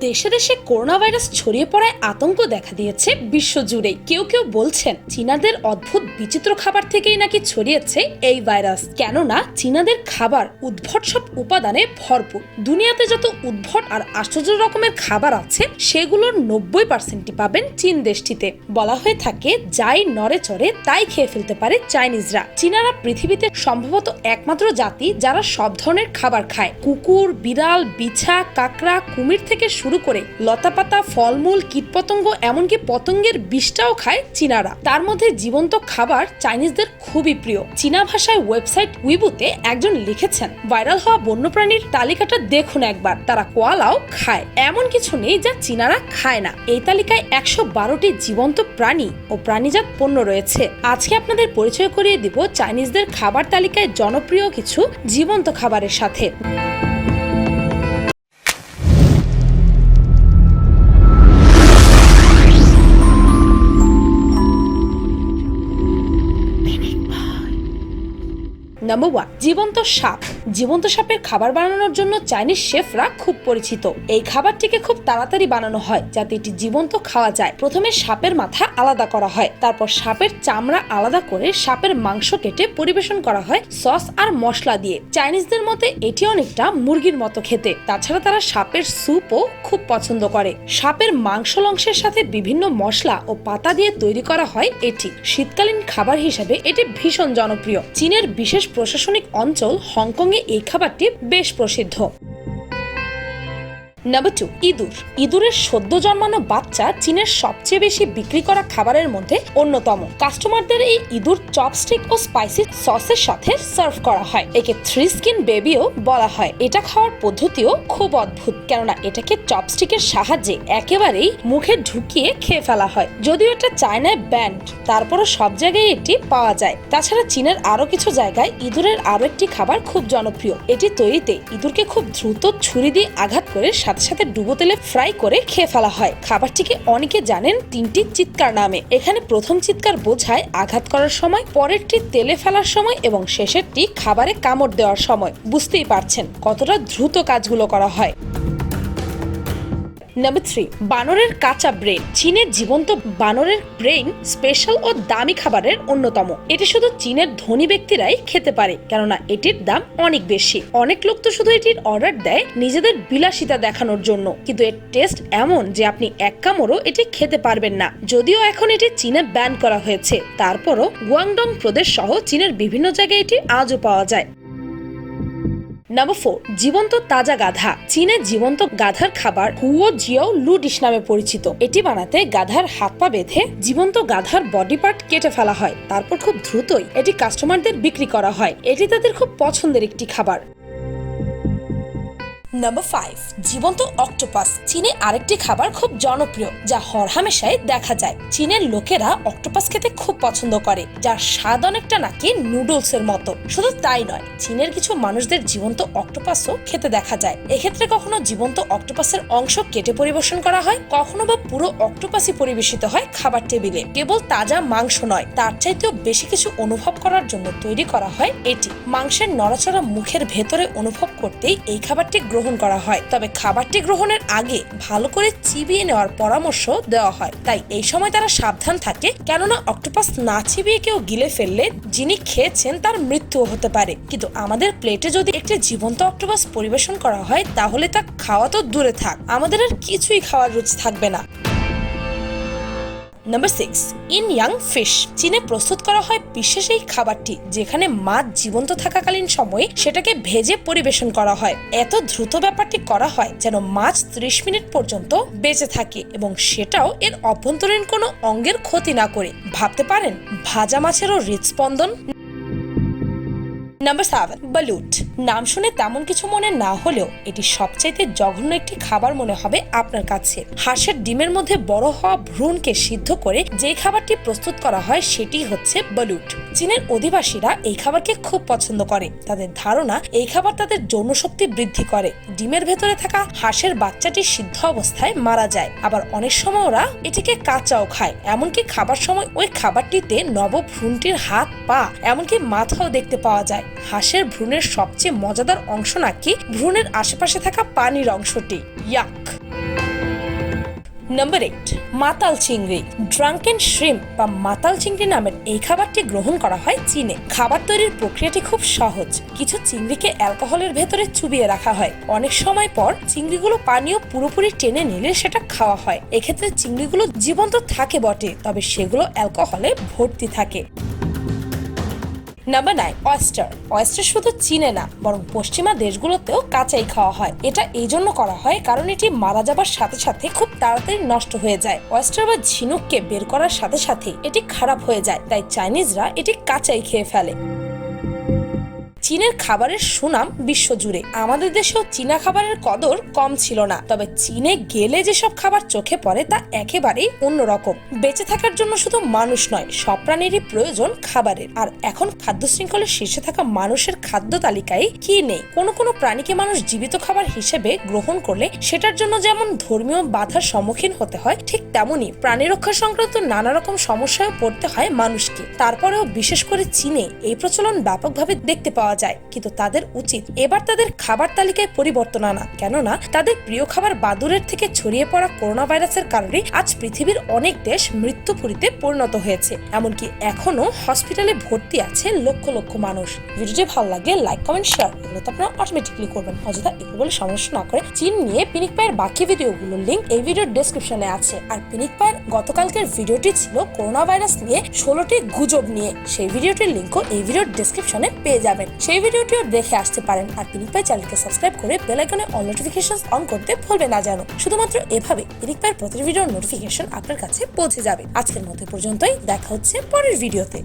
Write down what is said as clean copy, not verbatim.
দেশে দেশে corona virus ছড়িয়ে পড়ায় আতঙ্ক দেখা দিয়েছে বিশ্বজুড়ে। কেউ কেউ বলছেন চীনাদের অদ্ভুত বিচিত্র খাবার থেকেই নাকি ছড়িয়েছে এই ভাইরাস। কেননা চীনাদের খাবার উদ্ভট সব উপাদানে ভরপুর। দুনিয়াতে যত উদ্ভট আর আশ্চর্য রকমের খাবার আছে সেগুলোর 90% পাবেন চীন দেশটিতে। বলা হয়ে থাকে যাই নড়ে চড়ে তাই খেয়ে ফেলতে পারে চাইনিজরা। চীনারা পৃথিবীতে সম্ভবত একমাত্র জাতি যারা সব ধরনের খাবার খায়। কুকুর, বিড়াল, বিছা, কাকড়া, কুমির থেকে শুরু করে লতাপাতা, ফলমূল, কীটপতঙ্গ, এমনকি পতঙ্গের বিষটাও খায় চীনারা। তার মধ্যে জীবন্ত খাবার চাইনিজদের খুবই প্রিয়। চীনা ভাষায় ওয়েবসাইট উইবুতে একজন লিখেছেন, ভাইরাল হওয়া বন্যপ্রাণীর তালিকাটা দেখুন একবার, তারা কোয়ালাও খায়। এমন কিছু নেই যা চীনারা খায় না। এই তালিকায় 112টি জীবন্ত প্রাণী ও প্রাণীজাত পণ্য রয়েছে। আজকে আপনাদের পরিচয় করিয়ে দিব চাইনিজদের খাবার তালিকায় জনপ্রিয় কিছু জীবন্ত খাবারের সাথে। নাম্বার 1, জীবন্ত সাপ। জীবন্ত সাপের খাবার বানানোর জন্য চাইনিজ শেফরা খুব পরিচিত। এই খাবারটিকে খুব তাড়াতাড়ি বানানো হয় যাতে এটি জীবন্ত খাওয়া যায়। প্রথমে সাপের মাথা আলাদা করা হয়, তারপর সাপের চামড়া আলাদা করে সাপের মাংস কেটে পরিবেশন করা হয় সস আর মশলা দিয়ে। চাইনিজদের মতে এটি অনেকটা মুরগির মতো খেতে। তাছাড়া তারা সাপের স্যুপও খুব পছন্দ করে। সাপের মাংসের সাথে বিভিন্ন মশলা ও পাতা দিয়ে তৈরি করা হয় এটি। শীতকালীন খাবার হিসেবে এটি ভীষণ জনপ্রিয়। চীনের বিশেষ প্রশাসনিক অঞ্চল হংকং এ এই খাবারটি বেশ প্রসিদ্ধ। নাম্বার 2, ইঁদুর। ইঁদুরের সদ্য জন্মানো বাচ্চা চীনের সবচেয়ে বেশি বিক্রি করা খাবারের মধ্যে অন্যতম। কাস্টমারদের এই ইঁদুর চপস্টিক ও স্পাইসি সসের সাথে সার্ভ করা হয়। একে 3 স্কিন বেবিও বলা হয়। এটা খাওয়ার পদ্ধতিও খুব অদ্ভুত, কেননা এটাকে চপস্টিকের সাহায্যে একেবারেই মুখে ঢুকিয়ে খেয়ে ফেলা হয়। যদিও এটা চায়নায় ব্যান্ড, তারপরও সব জায়গায় এটি পাওয়া যায়। তাছাড়া চীনের আরো কিছু জায়গায় ইঁদুরের আরো একটি খাবার খুব জনপ্রিয়। এটি তৈরিতে ইঁদুরকে খুব দ্রুত ছুরি দিয়ে আঘাত করে সাথে ডুবো তেলে ফ্রাই করে খেয়ে ফেলা হয়। খাবারটিকে অনেকে জানেন 3টি চিৎকার নামে। এখানে প্রথম চিৎকার বোঝায় আঘাত করার সময়, পরেরটি তেলে ফেলার সময় এবং শেষেরটি খাবারে কামড় দেওয়ার সময়। বুঝতেই পারছেন কতটা দ্রুত কাজগুলো করা হয়। নাম্বার 3, বানরের কাঁচা ব্রেন। চীনের জীবন্ত বানরের ব্রেন স্পেশাল ও দামি খাবারের অন্যতম। এটি শুধু চীনের ধনী ব্যক্তিরাই খেতে পারে, কেননা এটির দাম অনেক বেশি। অনেক লোক তো শুধু এটির অর্ডার দেয় নিজেদের বিলাসিতা দেখানোর জন্য, কিন্তু এর টেস্ট এমন যে আপনি এক কামড়ও এটি খেতে পারবেন না। যদিও এখন এটি চীনে ব্যান করা হয়েছে, তারপরও গুয়াংডং প্রদেশ সহ চীনের বিভিন্ন জায়গায় এটি আজও পাওয়া যায়। নাম্বার 4, জীবন্ত তাজা গাধা। চীনে জীবন্ত গাধার খাবার হুও জিয়াও লু ডিশ নামে পরিচিত। এটি বানাতে গাধার হাত পা বেঁধে জীবন্ত গাধার বডি পার্ট কেটে ফেলা হয়, তারপর খুব দ্রুতই এটি কাস্টমারদের বিক্রি করা হয়। এটি তাদের খুব পছন্দের একটি খাবার। নাম্বার 5, জীবন্ত অক্টোপাস। চীনে আরেকটি খাবার খুব জনপ্রিয় যা হরহামেশাই দেখা যায়। চীনের লোকেরা অক্টোপাস খেতে খুব পছন্দ করে, যার স্বাদ অনেকটা নাকি নুডলস এর মতো। শুধু তাই নয়, চীনের কিছু মানুষদের জীবন্ত অক্টোপাসও খেতে দেখা যায়। এক্ষেত্রে কখনো জীবন্ত অক্টোপাসের অংশ কেটে পরিবেশন করা হয়, কখনো বা পুরো অক্টোপাসই পরিবেশিত হয় খাবার টেবিলে। কেবল তাজা মাংস নয়, তার চাইতেও বেশি কিছু অনুভব করার জন্য তৈরি করা হয় এটি। মাংসের নড়াচড়া মুখের ভেতরে অনুভব করতেই এই খাবারটি গ্রহণ করা হয়। তবে খাবারটি গ্রহণের আগে ভালো করে চিবিয়ে নেওয়ার পরামর্শ দেওয়া হয়। তাই এই সময় তারা সাবধান থাকে, কেননা অক্টোপাস না চিবিয়ে কেউ গিলে ফেললে যিনি খেয়েছেন তার মৃত্যু হতে পারে। কিন্তু আমাদের প্লেটে যদি একটি জীবন্ত অক্টোপাস পরিবেশন করা হয় তাহলে তা খাওয়া তো দূরে থাক, আমাদের আর কিছুই খাওয়ার রুচি থাকবে না। নাম্বার 6, ইনয়াং ফিশ। চীনে প্রস্তুত করা হয় বিশেষ এই খাবারটি, যেখানে মাছ জীবন্ত থাকাকালীন সময়ে সেটাকে ভেজে পরিবেশন করা হয়। এত দ্রুত ব্যাপারটি করা হয় যেন মাছ 30 মিনিট পর্যন্ত বেঁচে থাকে এবং সেটাও এর অভ্যন্তরীণ কোনো অঙ্গের ক্ষতি না করে। ভাবতে পারেন ভাজা মাছেরও হৃদস্পন্দন। নাম্বার 7, বালুট। নাম শুনে তেমন কিছু মনে না হলেও এটি সবচাইতে জঘন্য একটি খাবার মনে হবে আপনার কাছে। হাঁসের ডিমের মধ্যে বড় হওয়া ভ্রূণকে সিদ্ধ করে যে খাবারটি প্রস্তুত করা হয় সেটি হচ্ছে বালুট। চীনের অধিবাসীরা এই খাবারকে খুব পছন্দ করে। তাদের ধারণা এই খাবার তাদের যৌন শক্তি বৃদ্ধি করে। ডিমের ভেতরে থাকা হাঁসের বাচ্চাটি সিদ্ধ অবস্থায় মারা যায়, আবার অনেক সময় ওরা এটিকে কাঁচাও খায়। এমনকি খাবার সময় ওই খাবারটিতে নব ভ্রূণটির হাত, পা, এমনকি মাথাও দেখতে পাওয়া যায়। হাঁসের ভ্রূণের সবচেয়ে মজাদার অংশ নাকি ভ্রূণের আশেপাশে থাকা পানির অংশটি। ইয়াক। নাম্বার 8, মাতাল চিংড়ি। ড্রাঙ্কেন শ্রিম্প বা মাতাল চিংড়ি নামের এই খাবারটি গ্রহণ করা হয় চীনে। খাবার তৈরির প্রক্রিয়াটি খুব সহজ। কিছু চিংড়িকে অ্যালকোহলের ভেতরে চুবিয়ে রাখা হয়। অনেক সময় পর চিংড়িগুলো পানীয় পুরোপুরি টেনে নিলে সেটা খাওয়া হয়। এক্ষেত্রে চিংড়িগুলো জীবন্ত থাকে বটে, তবে সেগুলো অ্যালকোহলে ভর্তি থাকে। Number 9, oyster. অয়েস্টার শুধু চীনে না, বরং পশ্চিমা দেশগুলোতেও কাঁচাই খাওয়া হয়। এটা এই জন্য করা হয় কারণ এটি মারা যাবার সাথে সাথে খুব তাড়াতাড়ি নষ্ট হয়ে যায়। অয়েস্টার বা ঝিনুককে বের করার সাথে সাথে এটি খারাপ হয়ে যায়, তাই চাইনিজরা এটি কাঁচাই খেয়ে ফেলে। চীনের খাবারের সুনাম বিশ্বজুড়ে। আমাদের দেশেও চীনা খাবারের কদর কম ছিল না, তবে চীনে গেলে যেসব খাবার চোখে পড়ে তা একেবারেই অন্যরকম। বেঁচে থাকার জন্য শুধু মানুষ নয়, সব প্রাণীরই প্রয়োজন খাবারের। আর এখন খাদ্য শৃঙ্খলের শীর্ষে থাকা মানুষের খাদ্য তালিকায় কি নেই? কোনো প্রাণীকে মানুষ জীবিত খাবার হিসেবে গ্রহণ করলে সেটার জন্য যেমন ধর্মীয় বাধার সম্মুখীন হতে হয়, ঠিক তেমনি প্রাণী রক্ষা সংক্রান্ত নানা রকম সমস্যায় পড়তে হয় মানুষকে। তারপরেও বিশেষ করে চীনে এই প্রচলন ব্যাপকভাবে দেখতে পাওয়া যায়, কিন্তু তাদের উচিত এবার তাদের খাবার তালিকায় পরিবর্তন আনা। কেননা তাদের প্রিয় খাবার বাদুড়ের থেকে ছড়িয়ে পড়া করোনা ভাইরাসের কারণে আজ পৃথিবীর অনেক দেশ মৃত্যুপুরীতে পরিণত হয়েছে। এমনকি এখনো হসপিটালে ভর্তি আছে লক্ষ লক্ষ মানুষ। ভিডিওটি ভালো লাগলে লাইক, কমেন্ট, শেয়ার এগুলো তো আপনারা অটোমেটিকলি করবেন। অযথা এগুলো বলে সমস্যা না করে চীন নিয়ে পিনিক পায়ের বাকি ভিডিওগুলোর লিঙ্ক এই ভিডিওর ডেসক্রিপশনে আছে। আর পিনিক পায়ের গতকালকের ভিডিওটি ছিল করোনা ভাইরাস নিয়ে 16টি গুজব নিয়ে। সেই ভিডিওটির লিঙ্কও এই ভিডিওর ডেসক্রিপশনে পেয়ে যাবেন। সেই ভিডিওটিও দেখে আসতে পারেন। আর পিনিক পাই চ্যানেলকে সাবস্ক্রাইব করে বেল আইকনে অল নোটিফিকেশন অন করতে ভুলবেন না যেন। শুধুমাত্র এভাবে পিনিক পাইয়ের প্রতিটি ভিডিওর নোটিফিকেশন আপনার কাছে পৌঁছে যাবে। আজকের মতো পর্যন্তই, দেখা হচ্ছে পরের ভিডিওতে।